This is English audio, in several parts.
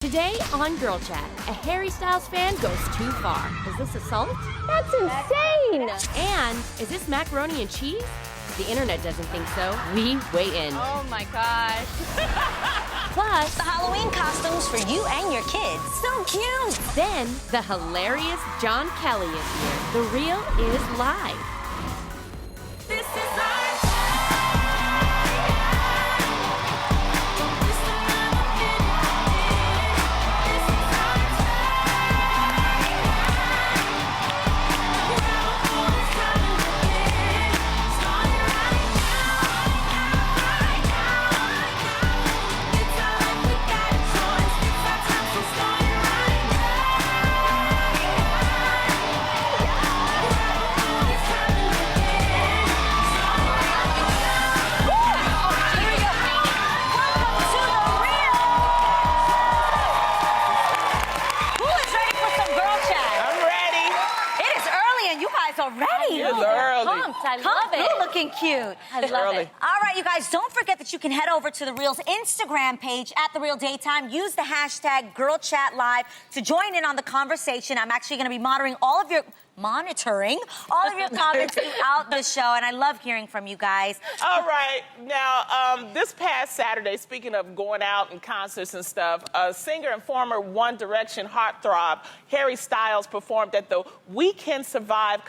Today on Girl Chat, a Harry Styles fan goes too far. Is this assault? That's insane! And is this macaroni and cheese? The internet doesn't think so. We weigh in. Oh my gosh. Plus, The Halloween costumes for you and your kids. So cute! then the hilarious Jon Kelley is here. The Real is live. This is our already. It's early. Pumped. I love it. You're looking cute. I love it. All right, you guys, don't forget that you can head over to The Real's Instagram page at The Real Daytime. Use the hashtag GirlChatLive to join in on the conversation. I'm actually going to be monitoring all of your comments throughout the show, and I love hearing from you guys. All right. Now, this past Saturday, speaking of going out and concerts and stuff, singer and former One Direction heartthrob Harry Styles performed at the We Can Survive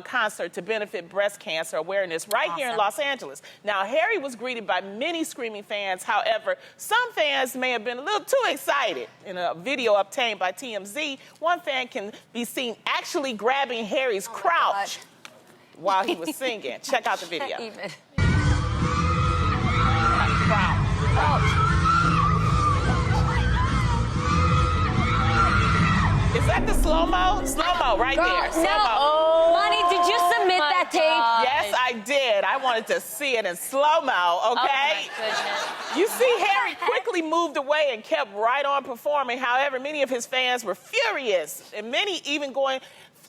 concert to benefit breast cancer awareness here in Los Angeles. Now, Harry was greeted by many screaming fans. However, some fans may have been a little too excited. In a video obtained by TMZ, one fan can be seen actually grabbing Harry's crotch while he was singing. Check out the video. Is that the slow-mo? Slow-mo right there. Slow-mo. Money, did you submit that tape? Yes, I did. I wanted to see it in slow-mo, okay? Oh, my goodness. You see, Harry quickly moved away and kept right on performing. However, many of his fans were furious, and many even going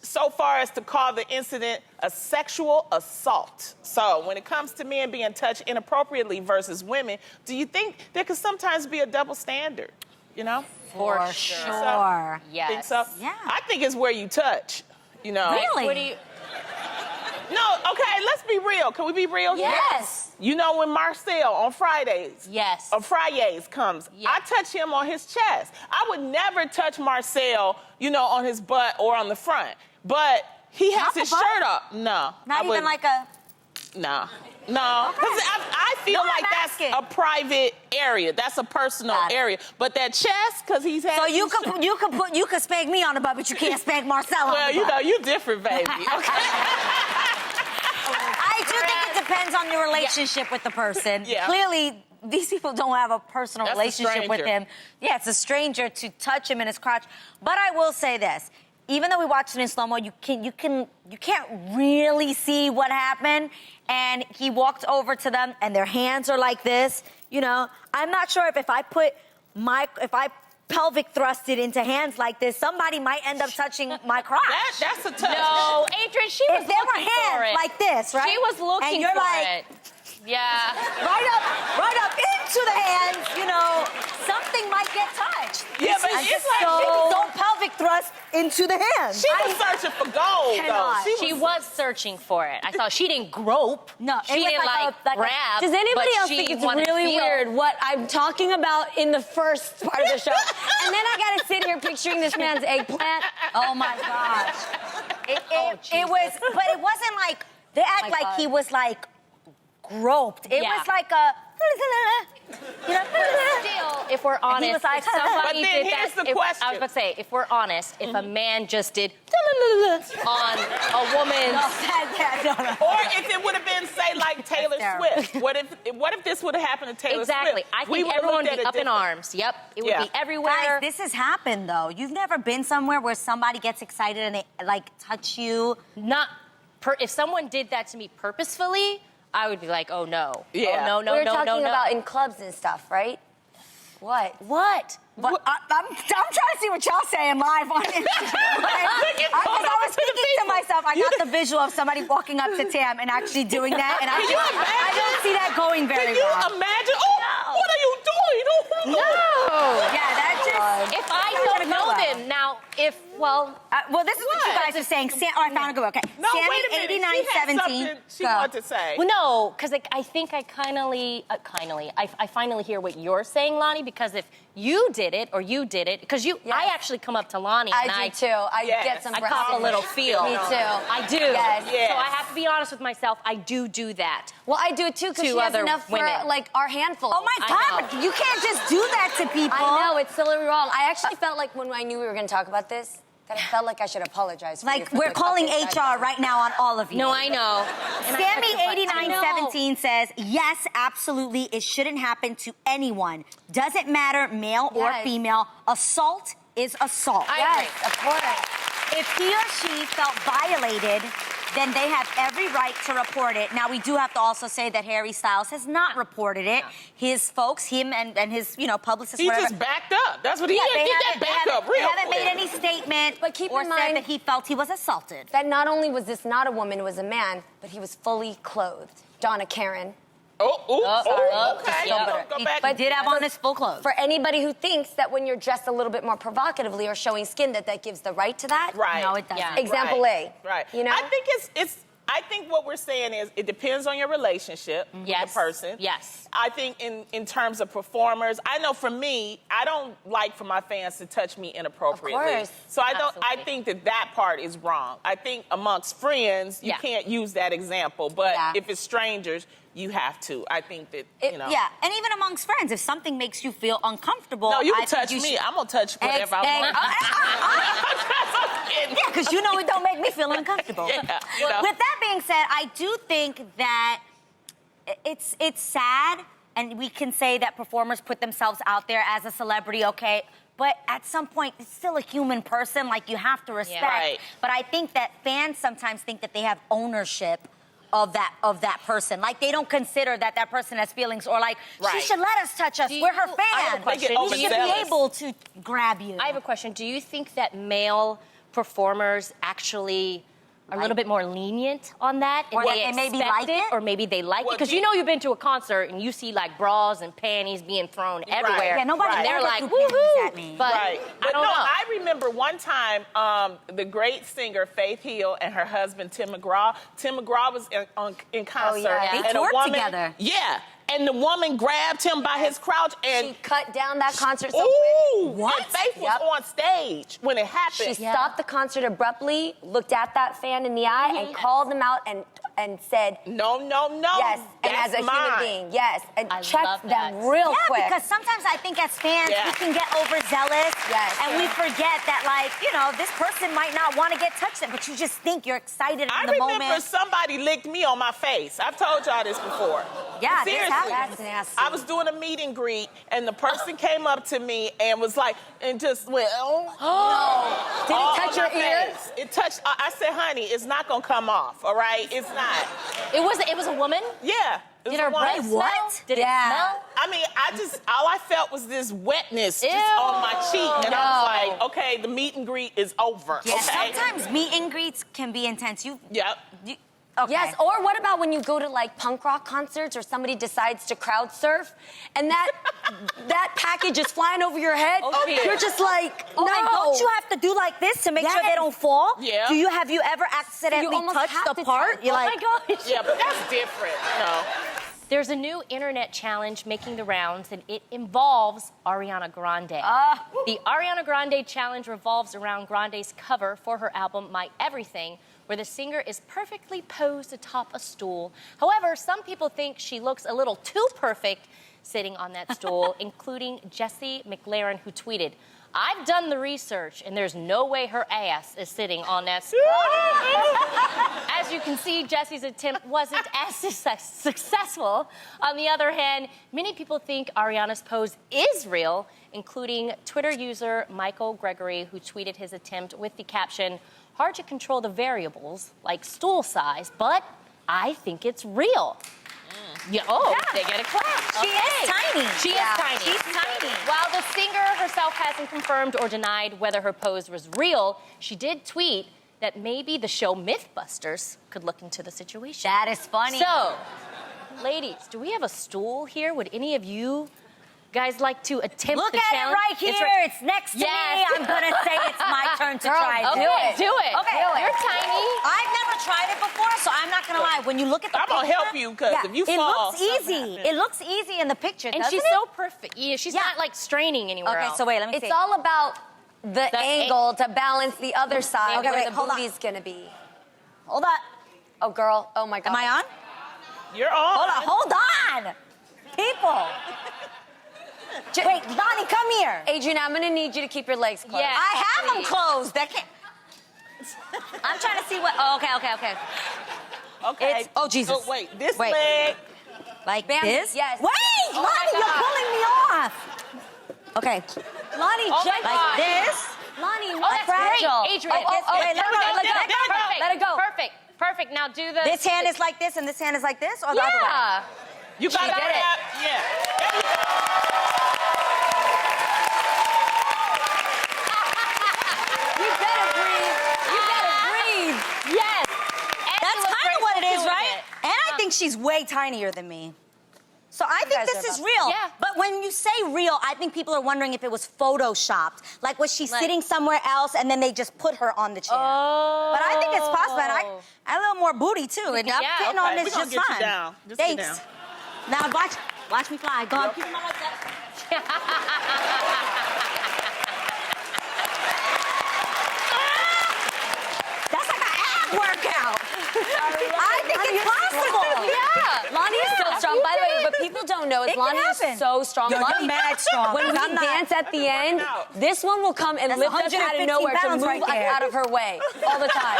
so far as to call the incident a sexual assault. So when it comes to men being touched inappropriately versus women, do you think there could sometimes be a double standard, you know? For sure. Yes. Think so? Yeah. I think it's where you touch, you know? Really? What do you... No, okay, let's be real. Can we be real here? Yes. You know when Marcel on Fridays Yes. or Fridays comes, Yes. I touch him on his chest. I would never touch Marcel, you know, on his butt or on the front. But he has Not his the butt? shirt up. No. Not even like a... No. No. Because I feel No, like I'm that's asking. a private area. That's a personal Got it. area. But that chest, because he's had... So you could spank me on the butt, but you can't spank Marcel on Well, the you butt. know, you different, baby. Okay. I do think it depends on your relationship with the person. Yeah. Clearly, these people don't have a personal That's a relationship with stranger. him. Yeah, it's a stranger to touch him in his crotch. But I will say this. Even though we watched it in slow-mo, you can't really see what happened. And he walked over to them, and their hands are like this. You know, I'm not sure if I pelvic thrust it into hands like this, somebody might end up touching my crotch. That's a touch. No, Adrienne, she was If there were looking for hands it. like this, right? She was looking and you're for like, it. Yeah. right up into the hands, you know, something might get touched. Yeah, but I it's just like don't pelvic thrust into the hands. She was searching for gold, cannot. though. She was searching for it. I saw she didn't grope. No, it she was didn't like a grab. Does anybody but else she think it's wanted to really feel. weird what I'm talking about in the first part of the show? And then I gotta sit here picturing this man's eggplant. Oh my gosh. It Jesus. was, but it wasn't like, they act like God. he was like groped. It Yeah. was like a, you know, Still, if we're honest, was like, if somebody But then did here's that, the if, question. I was about to say, if we're honest, if a man just did on a woman's... no. Or if it would have been, say, like Taylor terrible. Swift. What if this would have happened to Taylor Exactly. Swift? I We think would've everyone would looked be at up it in different. arms. Yep. It would Yeah. be everywhere. Guys, this has happened, though. You've never been somewhere where somebody gets excited and they, like, touch you? If someone did that to me purposefully, I would be like, oh, no. Yeah. Oh, no, we were no, talking no, no. about in clubs and stuff, right? What? What? But I'm trying to see what y'all saying live on Instagram. Because I was thinking to myself, I got the visual of somebody walking up to Tam and actually doing that, and I don't see that going very Can you well. imagine? Oh, what are you doing? No. Yeah, that just... If Now, this is well, this is what you guys are saying. I found a good one. Okay. No, Sammy, wait a minute. 8917. She wanted to say. well, no, because I think I I finally hear what you're saying, Lonnie, because if you did it, because I actually come up to Lonnie and I do too. I get some I cop a little feel. Me too. I do. Yes. Yes. So I have to be honest with myself. I do that. Well, I do too, because To she has other enough for, women. like, our handful. Oh my I God, know. but you can't just do that to people. I know, it's totally wrong. I actually felt like when I knew we were going to talk about this, that I felt like I should apologize for you Like, for we're the calling fucking HR right now on all of you. No, I know. And I Sammy, have to- 8917 says, yes, absolutely, it shouldn't happen to anyone. Doesn't matter, male or Yes. female. Assault is assault. Yes, of course. If he or she felt violated, then they have every right to report it. Now, we do have to also say that Harry Styles has not reported it. His folks, him and his, publicists, He whatever. just backed up. That's what he Yeah, did. Get that back up real they haven't quick. made any statement But keep or in said mind- that he felt he was assaulted. That not only was this not a woman, it was a man, but he was fully clothed. Donna Karen. Okay. Sorry. Go back. But did have on his full clothes. For anybody who thinks that when you're dressed a little bit more provocatively or showing skin, that gives the right to that. Right. No, it doesn't. Yeah. Example Right. A. Right. You know? I think I think what we're saying is it depends on your relationship with Yes. the person. Yes. I think in terms of performers, I know for me, I don't like for my fans to touch me inappropriately. Of course. So I Absolutely. think that part is wrong. I think amongst friends, you Yeah. can't use that example. But Yeah. if it's strangers, you have to. I think that, Yeah, and even amongst friends, if something makes you feel uncomfortable, No, you I can think touch you me. should- I'm going to touch whatever I want. I'm kidding. Yeah, because it don't make me feel uncomfortable. Yeah, you know. With that being said, I do think that it's sad, and we can say that performers put themselves out there as a celebrity, okay? But at some point, it's still a human person, like you have to respect. Right. But I think that fans sometimes think that they have ownership of that person. Like, they don't consider that person has feelings, or like, she Right. should let us touch us. Do We're her you- I have a fan. question. We They should get be overzealous. able to grab you. I have a question. Do you think that male performers actually are a little bit more lenient on that? Or they they maybe expect like it? Or maybe they like it? Well, Because do you- you've been to a concert and you see like bras and panties being thrown everywhere. Yeah, nobody And they're ever like, threw panties woohoo! at me. But Right. I But don't no, know. I remember one time the great singer Faith Hill and her husband Tim McGraw. Tim McGraw was in concert. yeah. They and a toured woman, together. Yeah. And the woman grabbed him by his crouch and... She cut down that concert so Ooh! quick. What? And Faith was Yep. on stage when it happened. She stopped the concert abruptly, looked at that fan in the eye, and called them out and said, No. yes, and That's as a mine. human being, yes, and I love checked that. them real Yeah, quick. because sometimes I think as fans, Yeah. we can get overzealous. Yes. And we forget that, like, this person might not want to get touched, but you just think you're excited I in the remember moment. somebody licked me on my face. I've told y'all this before. Yeah, this Seriously. happens. That's nasty. I was doing a meet and greet, and the person came up to me and was like, and just went, oh. Did all it touch on your my ear? face. It touched, I said, honey, it's not gonna come off, all right? It's not. It was a woman? Yeah. it was Did her a woman. breath smell? Did it smell? I mean, all I felt was this wetness just Ew. on my cheek. And I was No. like, okay, the meet and greet is over. Yeah, okay? sometimes meet and greets can be intense. Yep. Okay. Yes, or what about when you go to like punk rock concerts or somebody decides to crowd surf and that package is flying over your head? Okay. You're just like, Oh, no. and don't you have to do like this to make sure they Yes. don't fall? Yeah. Have you ever accidentally almost touched have the to part? touch- You're Oh like, my gosh. Yeah, but that's different, There's a new internet challenge making the rounds, and it involves Ariana Grande. The Ariana Grande challenge revolves around Grande's cover for her album My Everything, where the singer is perfectly posed atop a stool. However, some people think she looks a little too perfect sitting on that stool, including Jessie McLaren, who tweeted, "I've done the research, and there's no way her ass is sitting on that stool." As you can see, Jessie's attempt wasn't as successful. On the other hand, many people think Ariana's pose is real, including Twitter user Michael Gregory, who tweeted his attempt with the caption, "Hard to control the variables, like stool size, but I think it's real." Yeah, they get a clap. She is tiny. She Yeah, is tiny. she's tiny. While the singer herself hasn't confirmed or denied whether her pose was real, she did tweet that maybe the show Mythbusters could look into the situation. that is funny. So, ladies, do we have a stool here? Would any of you guys like to attempt Look the at challenge? it right here. It's next to Yes. me. I'm gonna say it's my turn to try it. Okay, do it. Okay. You're tiny. I've never tried it before, so I'm not gonna lie. When you look at the I'm gonna picture, help you, because if you it fall, looks easy. It looks easy in the picture, And doesn't she's it? so perfect. Yeah, she's not like straining anywhere Okay, else. so wait, let me see. It's all about the angle to balance the other side Okay, where wait, the hold on. booty's gonna be. Hold on. Oh, girl. Oh, my God. Am I on? you're on. Hold on. People. Wait, Donnie, come here. Adrienne, I'm gonna need you to keep your legs closed. Yeah. I have them please. closed. That can't. I'm trying to see what. Oh, okay. Okay. It's- oh, Jesus. So wait, this Wait. leg. Like Bam, this? yes. Wait, Oh, my Lonnie, you're God. pulling me off. Okay. Lonnie, Oh, my gently. God. Like this. Lonnie, Oh, that's fragile. great. Adrienne. Wait, let perfect. go. Perfect. Let it go. Perfect. Perfect. Now do the... This hand is like this and this hand is like this, or the other way? Yeah. You got did it. grab. Yeah. There you go. You better breathe. You better breathe. Yes. That's kind of what it is, right? And I think she's way tinier than me. So I think guys this are is about- real. Yeah. But when you say real, I think people are wondering if it was photoshopped. Like, was she sitting somewhere else and then they just put her on the chair? Oh. But I think it's possible. And I a little more booty, too. And I'm Yeah. fitting on Okay, this we gonna just get you fine. down. Just get Thanks. down. Now watch me fly. Go on, keep them on like that. That's like an ab workout. I think it's possible. Yeah. Lonnie is so strong. By the way, what people don't know is It can Lonnie is happen. so strong. Yo, you're Lonnie, mad strong, when we 'cause I'm not. dance at the end, out. this one will come and That's lift us out of 115 nowhere to pounds move right us there. out of her way all the time.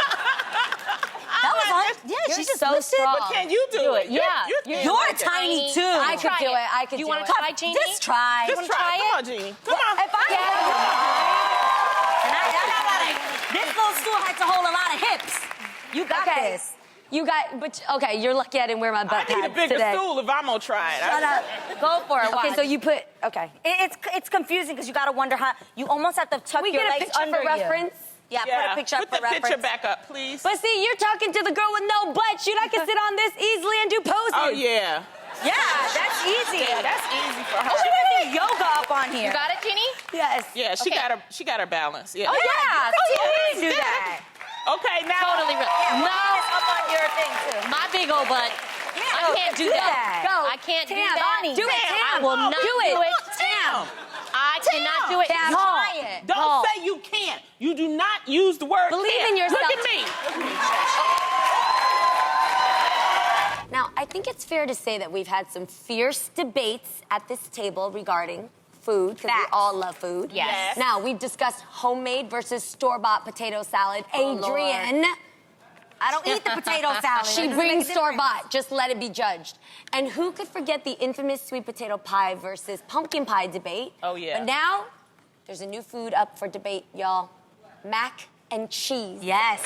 That was on. Yeah, You're she just so lifted. strong. But can you do it? Yeah. You're You're like that. tiny too. I could Try do it. it. I could You do wanna it. try, Jeannie? Just try. Just try. Come on, Jeannie. Come on. If I this little stool had to hold a lot of hips. You got Okay. this. You got, but okay, you're lucky I didn't wear my butt I need a pads bigger today. stool if I'm gonna try it. Shut up. Go for it. Okay, watch. so you put, okay. It's confusing because you got to wonder how you almost have to tuck We your get a legs picture under for you. reference. Yeah, Yeah. put a picture up Put for the reference. picture back up, please. But see, you're talking to the girl with no butt. Shoot, I can sit on this easily and do poses. Oh yeah. Yeah, that's easy. Yeah, that's easy for her. Oh, she can do yoga up on here. You got it, Jeannie? Yes. Yeah, she Okay. got her balance. Yeah. Oh yeah, yes. you can do that. Okay, now Totally real. No, No, up on your thing too. my big old butt. I can't do that. Go. I can't do Tam, that. Donnie, do it, Tam, Tam. I will not do do it. Tam. I cannot do it. Tam, No. try it. Don't No. say you can't. You do not use the word Believe can't. in yourself. Look at me. Now, I think it's fair to say that we've had some fierce debates at this table regarding food, because we Facts. all love food. Yes. Now, we've discussed homemade versus store-bought potato salad. Adrienne, I don't eat the potato salad. she It doesn't brings make a store-bought. Just let it be judged. And who could forget the infamous sweet potato pie versus pumpkin pie debate? Oh, yeah. But now, there's a new food up for debate, y'all. Mac and cheese. Yes.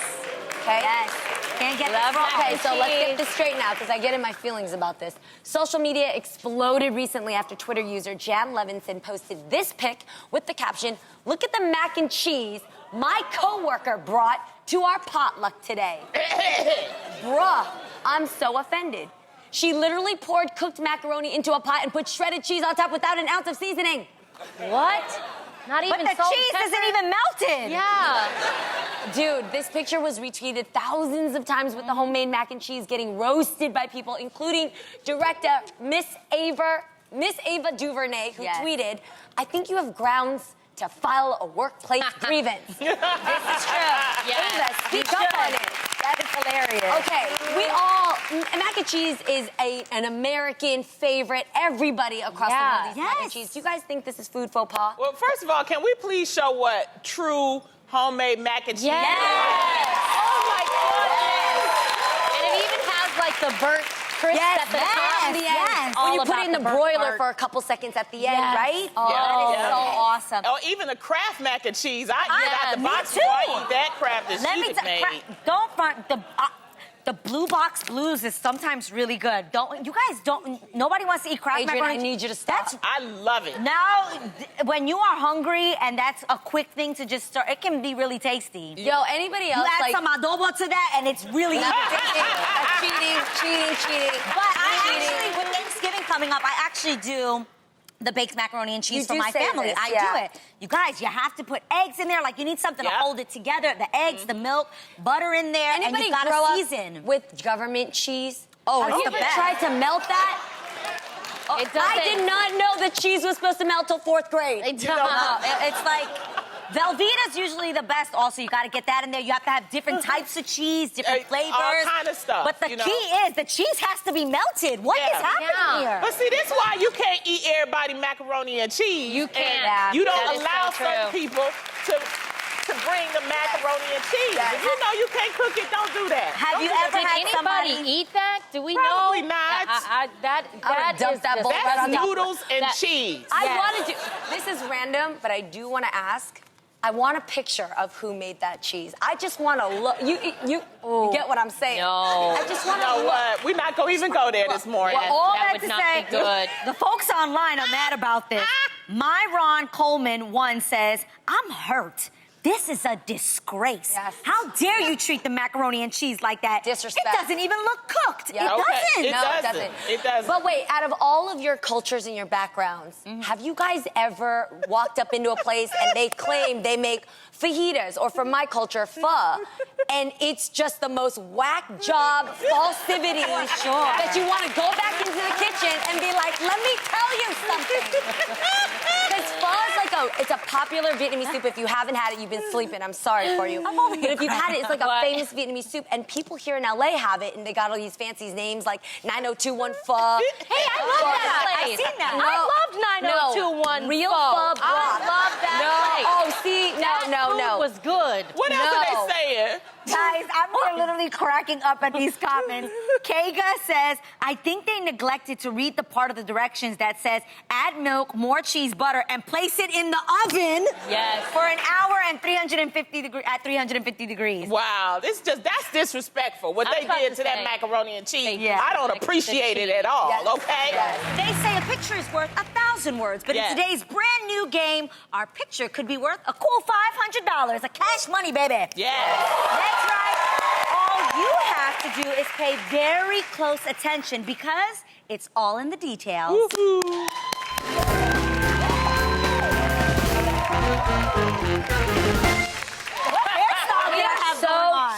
Okay? Yes. Can't get Love this wrong. mac Okay, and so let's cheese. get this straight now because I get in my feelings about this. Social media exploded recently after Twitter user Jan Levinson posted this pic with the caption, "Look at the mac and cheese my coworker brought to our potluck today." Bruh, I'm so offended. She literally poured cooked macaroni into a pot and put shredded cheese on top without an ounce of seasoning. What? Not even But the salt, cheese pepper? isn't even melted. Yeah. Dude, this picture was retweeted thousands of times with the homemade mac and cheese getting roasted by people, including director Miss Ava DuVernay, who Yes. tweeted, "I think you have grounds to file a workplace grievance." This is true. Yes. Ava, speak up on it. That is hilarious. Okay, mac and cheese is an American favorite. Everybody across the world eats mac and Yes. cheese. Do you guys think this is food faux pas? Well, first of all, can we please show what true homemade mac and cheese Yes. is? Oh my goodness. And it even has like the burnt crisp Yes, at the yes, top. At the end, yes. when you All put about it in the the burnt broiler part. for a couple seconds at the end, Yes. right? Oh. That is Yeah. so awesome. Or even the Kraft mac and cheese. I Yeah, eat out the me box too. before I eat that Kraft that Let she me had tell made. don't front the blue box blues is sometimes really good. Nobody wants to eat Kraft Adrienne, macaroni. I need you to stop. That's I love it. now, when you are hungry and that's a quick thing to just start, it can be really tasty. Yo, anybody You else add like... some adobo to that and it's really That's cheating. But I actually, with Thanksgiving coming up, I actually do the baked macaroni and cheese You for do my say family. this, I yeah. do it. You guys, you have to put eggs in there. Like, you need something to hold it together. The eggs, the milk, butter in there, Anybody and you gotta grow season. up with government cheese? Oh, Have it's you the ever best. tried to melt that? It doesn't. I did not know that cheese was supposed to melt till 4th grade. It No, doesn't. it's like Velveeta's usually the best. Also, you got to get that in there. You have to have different types of cheese, different flavors, all kind of stuff. But the you know? key is the cheese has to be melted. What is happening here? But see, this is why you can't eat everybody macaroni and cheese. You can't. Yeah. You don't That is allow so certain true. people to bring the macaroni and cheese. If you know you can't cook it, don't do that. Have Don't you do that. ever Did had anybody somebody eat that? Do we Probably know? not. That would've dumped is that bowl right That's on top. noodles and That- cheese. I want to do. This is random, but I do want to ask. I want a picture of who made that cheese. I just want to look. You get what I'm saying? No. I just want You to know look. what? We're not going to even go there this morning. Well, all That that would to not say, be good. the folks online are mad about this. Myron Coleman one says, "I'm hurt. This is a disgrace. Yes. How dare you treat the macaroni and cheese like that? Disrespect. It doesn't even look cooked. Yeah. It Okay. doesn't." It No, it doesn't. doesn't. It doesn't. But wait, out of all of your cultures and your backgrounds, have you guys ever walked up into a place and they claim they make fajitas, or for my culture, pho, and it's just the most whack job falsivity that you want to go back into the kitchen and be like, let me tell you something. Because pho is like it's a popular Vietnamese soup. If you haven't had it, you've been sleeping. I'm sorry for you. But if you've had it, it's like a What? famous Vietnamese soup, and people here in LA have it, and they got all these fancy names like 9021 Pho. Hey, I love that I've place. seen that. I loved 9021 Real Pho. pho broth. I love that place. Oh, see, That food was good. What else are they saying? Guys, I'm literally cracking up at these comments. Kega says, "I think they neglected to read the part of the directions that says add milk, more cheese, butter, and place it in the oven Yes. for an hour and 350 degrees. Wow, that's disrespectful. What I was they about did to to that say. macaroni and cheese, Yeah. I don't Like the appreciate it cheese. at all, Yes. okay? They say a picture is worth 1,000 words, but Yes. in today's brand new game, our picture could be worth a cool $500. A cash money, baby. Yes. That's right. All you have to do is pay very close attention because it's all in the details. So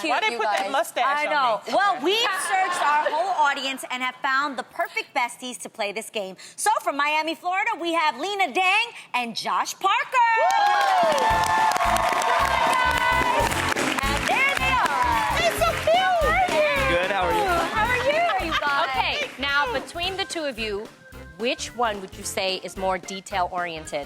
cute, Why they you put guys. that mustache I on know. me? Well, we've searched our whole audience and have found the perfect besties to play this game. So from Miami, Florida, we have Lena Dang and Josh Parker. And there they are. They're so cute. Good, how are you? How are you? Okay, now between the two of you, which one would you say is more detail-oriented?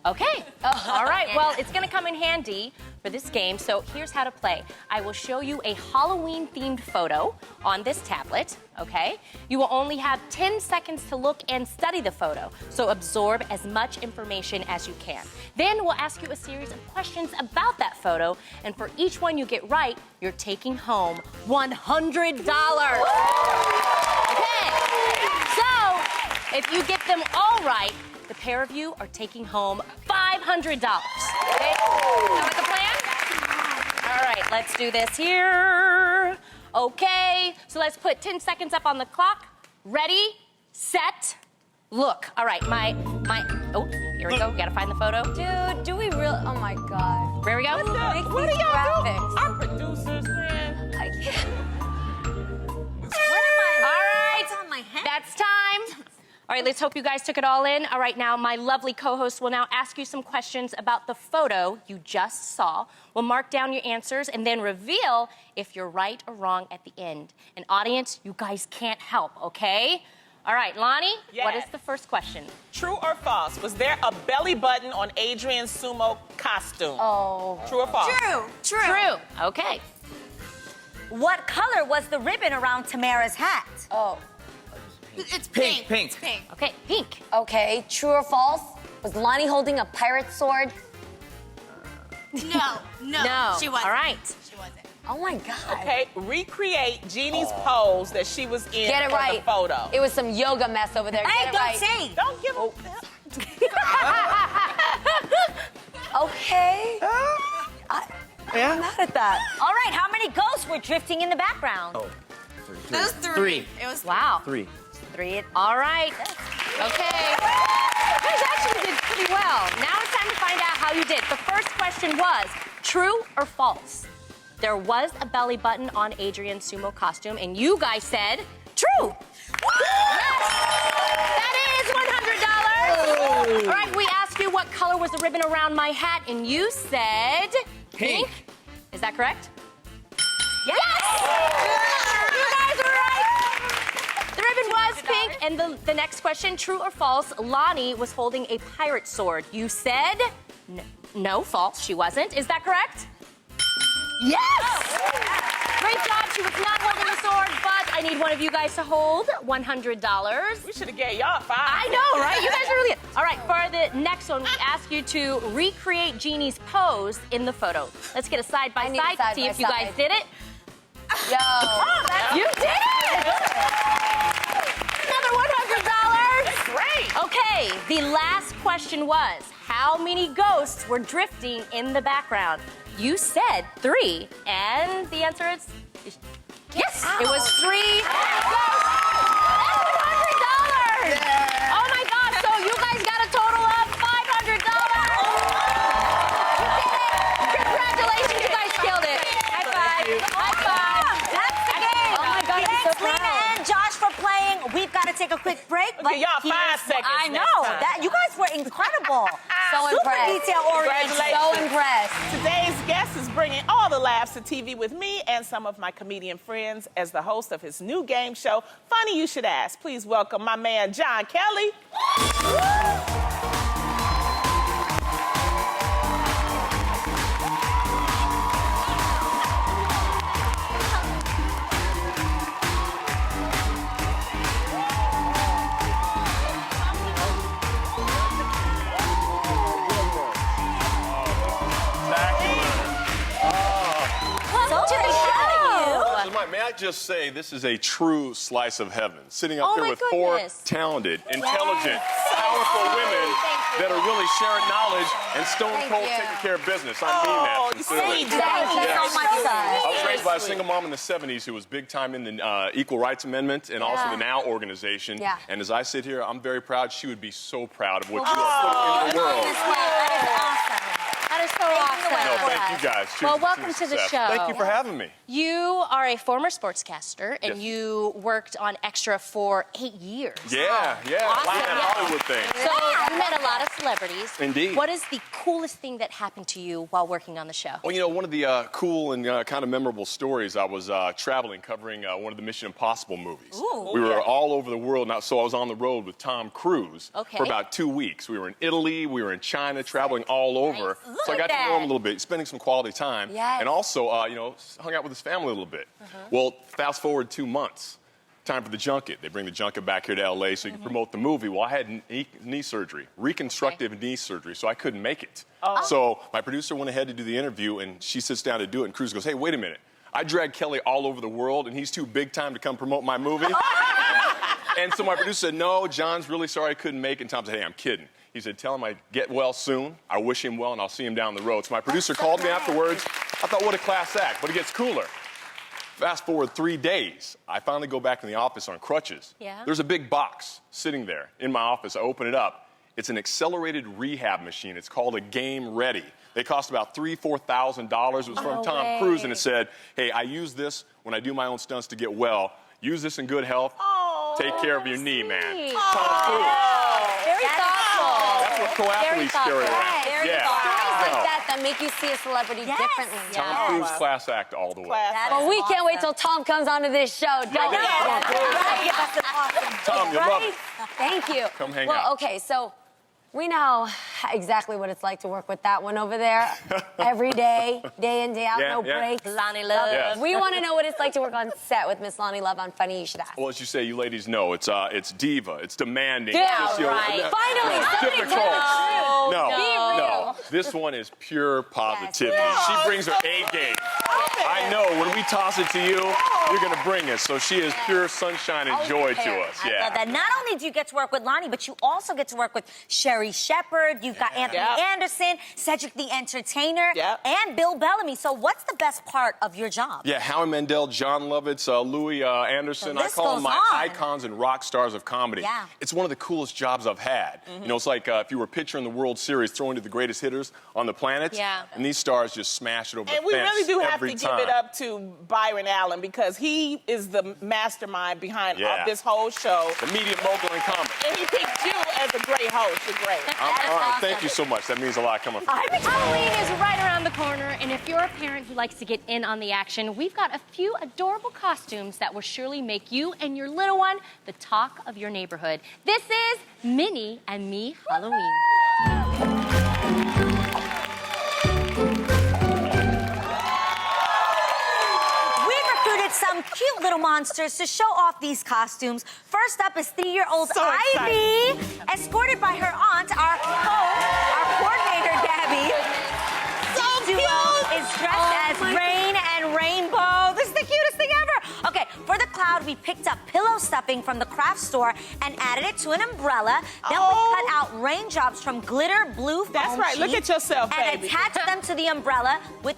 Okay. All right. Well, it's going to come in handy for this game. So here's how to play. I will show you a Halloween-themed photo on this tablet, okay? You will only have 10 seconds to look and study the photo, so absorb as much information as you can. Then we'll ask you a series of questions about that photo, and for each one you get right, you're taking home $100. Okay. So, if you get them all right, the pair of you are taking home $500. Okay? Sound like a plan? All right, let's do this here. Okay, so let's put 10 seconds up on the clock. Ready, set, look. All right, oh, here we go. Gotta find the photo. Dude, do we really? Oh my God. There we go. Make What are these y'all doing? graphics. Our producers, man. I can't. All right, What's on my head? that's time. All right, let's hope you guys took it all in. All right, now my lovely co-host will now ask you some questions about the photo you just saw. We'll mark down your answers and then reveal if you're right or wrong at the end. And audience, you guys can't help, okay? All right, Lonnie, what is Yes. the first question? True or false? Was there a belly button on Adrienne's sumo costume? Oh. True or false? True. Okay. What color was the ribbon around Tamara's hat? Oh. It's pink. Okay, pink. Okay, true or false? Was Lonnie holding a pirate sword? No. No. She wasn't. All right. She wasn't. Oh my God. Okay, recreate Jeannie's pose that she was in Get it for right. the photo. It was some yoga mess over there. Hey, Get it don't right. say. Don't give Oh. a... Okay. I'm mad at that. All right, how many ghosts were drifting in the background? Oh, That was three. It was Wow. three. 3. All right. Okay. guys actually did pretty well. Now it's time to find out how you did. The first question was, true or false? There was a belly button on Adrienne's sumo costume, and you guys said true. Yes! That is $100. All right, we asked you what color was the ribbon around my hat, and you said pink. Is that correct? Yes! You guys are right. The ribbon was pink. And the next question, true or false, Lonnie was holding a pirate sword. You said no, false, she wasn't. Is that correct? Yes! Great job. She was not holding a sword, but I need one of you guys to hold $100. We should have gave y'all 5. I know, right? You guys are really good. All right, for the next one, we ask you to recreate Jeannie's pose in the photo. Let's get a side-by-side to see if you guys did it. Yo. You did it! Another $100. Great. Okay, the last question was, how many ghosts were drifting in the background? You said 3, and the answer is yes, it was 3 ghosts. $100. Oh my gosh, so you guys got a total of $500. You did it. Congratulations, you guys killed it. High five. High five. That's the game. Oh my God, I'm so Thanks, Lena proud. and Josh, for playing. We've got to take a quick break. Okay, y'all 5 seconds. I know. next time. That you guys were incredible. So Super impressed. detail-oriented. So impressed. Today's guest is bringing all the laughs to TV with me and some of my comedian friends as the host of his new game show, Funny You Should Ask. Please welcome my man, Jon Kelley. May I just say, this is a true slice of heaven. Sitting up Oh, here my with 4 goodness. talented, intelligent, powerful women that are really sharing knowledge and stone cold you. taking care of business. I mean that. you Sincerely. sweet. Thank you Yes. so much, son. I was raised by a single mom in the 70s who was big time in the Equal Rights Amendment and also the NOW organization. Yeah. And as I sit here, I'm very proud. She would be so proud of what you are putting in the world. That is awesome. That is so awesome. No, thank you guys. Cheers Well, to welcome to the success. show. Thank you for having me. You are a former sportscaster, and Yes. you worked on Extra for 8 years. Yeah, yeah. Awesome. Like that Hollywood thing. So you met a lot of celebrities. Indeed. What is the coolest thing that happened to you while working on the show? Well, you know, one of the cool and kind of memorable stories, I was traveling, covering one of the Mission Impossible movies. Ooh. We were all over the world, so I was on the road with Tom Cruise Okay. for about 2 weeks. We were in Italy, we were in China, traveling all over. So I got to know him a little bit, spending some quality time. Yes. And also, you know, hung out with his family a little bit. Well, fast forward 2 months. Time for the junket. They bring the junket back here to L.A. so you can promote the movie. Well, I had knee surgery, reconstructive knee surgery, so I couldn't make it. So my producer went ahead to do the interview, and she sits down to do it, and Cruz goes, hey, wait a minute. I dragged Kelly all over the world, and he's too big time to come promote my movie. And so my producer said, no, John's really sorry I couldn't make it. And Tom said, hey, I'm kidding. He said, tell him I get well soon. I wish him well, and I'll see him down the road. So my producer called me afterwards. I thought, what a class act. But it gets cooler. Fast forward 3 days, I finally go back in the office on crutches. Yeah. There's a big box sitting there in my office. I open it up. It's an accelerated rehab machine. It's called a Game Ready. They cost about $3,000, $4,000. It was from Tom Cruise, and it said, hey, I use this when I do my own stunts to get well. Use this in good health. Take care of your knee, man. Tom Cruise. Very thoughtful. That's what pro athletes carry around. Very Yeah. Stories No. like that make you see a celebrity differently. Tom Cruise class act all the way. Well, we can't wait till Tom comes onto this show. Don't we? Tom, you love it. Thank you. Come hang well, out. okay, so we know exactly what it's like to work with that one over there. Every day, day in, day out, Yeah, no yeah. breaks. Lonnie Love. Yes. We want to know what it's like to work on set with Miss Lonnie Love on Funny You Should Ask. Well, as you say, you ladies know, it's diva, it's demanding. Yeah, it's just, you know, right. Finally, somebody difficult. tell the truth. No, Be real. no. This one is pure positivity. Yes. She brings her A game. I know when we toss it to you, you're going to bring it. So she is pure sunshine and joy to us. I love that. Not only do you get to work with Lonnie, but you also get to work with Sherry Shepherd. You You've got Anthony Anderson, Cedric the Entertainer, and Bill Bellamy. So what's the best part of your job? Yeah, Howie Mandel, John Lovitz, Louis Anderson. I call them my icons and rock stars of comedy. Yeah. It's one of the coolest jobs I've had. You know, it's like if you were picturing the World Series throwing to the greatest hitters on the planet. Yeah. And these stars just smash it over the fence And we really do have to every give time. it up to Byron Allen because he is the mastermind behind this whole show. The media mogul in comedy. And he picked you as a great host. You're great. All right, thank you so much. That means a lot coming from you. Halloween is right around the corner, and if you're a parent who likes to get in on the action, we've got a few adorable costumes that will surely make you and your little one the talk of your neighborhood. This is Minnie and Me Halloween. Some cute little monsters to show off these costumes. First up is 3-year-old Ivy, escorted by her aunt, our coordinator, Gabby. So cute! Duo is dressed as Rain and Rainbow. This is the cutest thing ever. Okay, for the cloud, we picked up pillow stuffing from the craft store and added it to an umbrella. Then we cut out raindrops from glitter blue foam That's right. Look at yourself, and baby. attached them to the umbrella with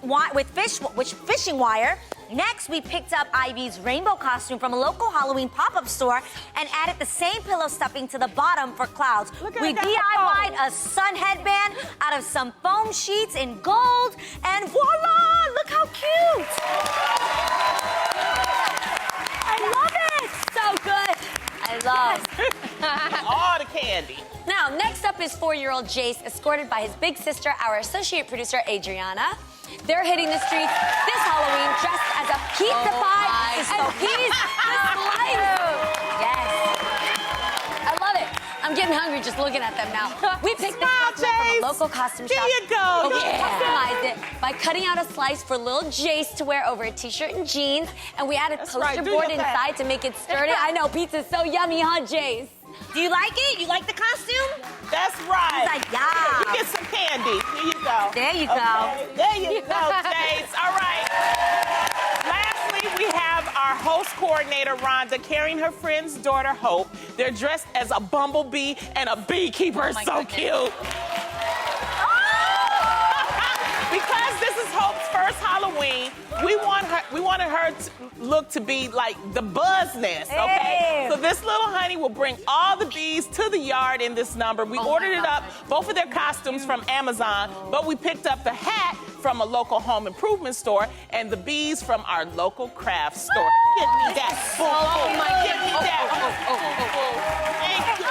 fishing wire. Next, we picked up Ivy's rainbow costume from a local Halloween pop-up store and added the same pillow stuffing to the bottom for clouds. We DIY'd a sun headband out of some foam sheets in gold, and voila! Look how cute! I love it! So good. I love. All the candy. Now, next up is 4-year-old Jace, escorted by his big sister, our associate producer, Adriana. They're hitting the streets this Halloween dressed as a pizza pie and he's the slice. Yes. I love it. I'm getting hungry just looking at them now. We picked this costume up from a local costume shop. There you go. We customized it by cutting out a slice for little Jace to wear over a t-shirt and jeans, and we added poster board inside to make it sturdy. I know, pizza's so yummy, huh, Jace? Do you like it? You like the costume? That's right. He's like, yeah. You get some candy. Here you go. There you go. There you go, Jace. All right. Lastly, we have our host coordinator, Rhonda, carrying her friend's daughter, Hope. They're dressed as a bumblebee and a beekeeper. So cute. Because this is Hope's first Halloween, we wanted her to look to be like the buzz nest, okay? So this little honey will bring all the bees to the yard in this number. We ordered it up, both of their costumes from Amazon, but we picked up the hat from a local home improvement store and the bees from our local craft store. Give me that. Give me that. Thank you.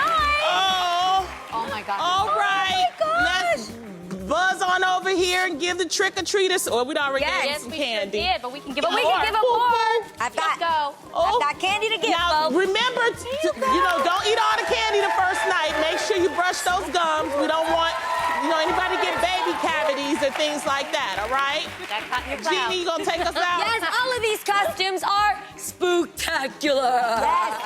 Oh my God. All right. Let's buzz on over here and give the trick-or-treaters. Or we'd already gave some candy. Sure did, but we can give But them we more. can give them more. Let's go. I've got candy to give, Now, folks. remember, don't eat all the candy the first night. Make sure you brush those gums. We don't want, anybody get baby cavities or things like that, all right? Jeannie, you gonna take us out? Yes, all of these costumes are spooktacular. Yes.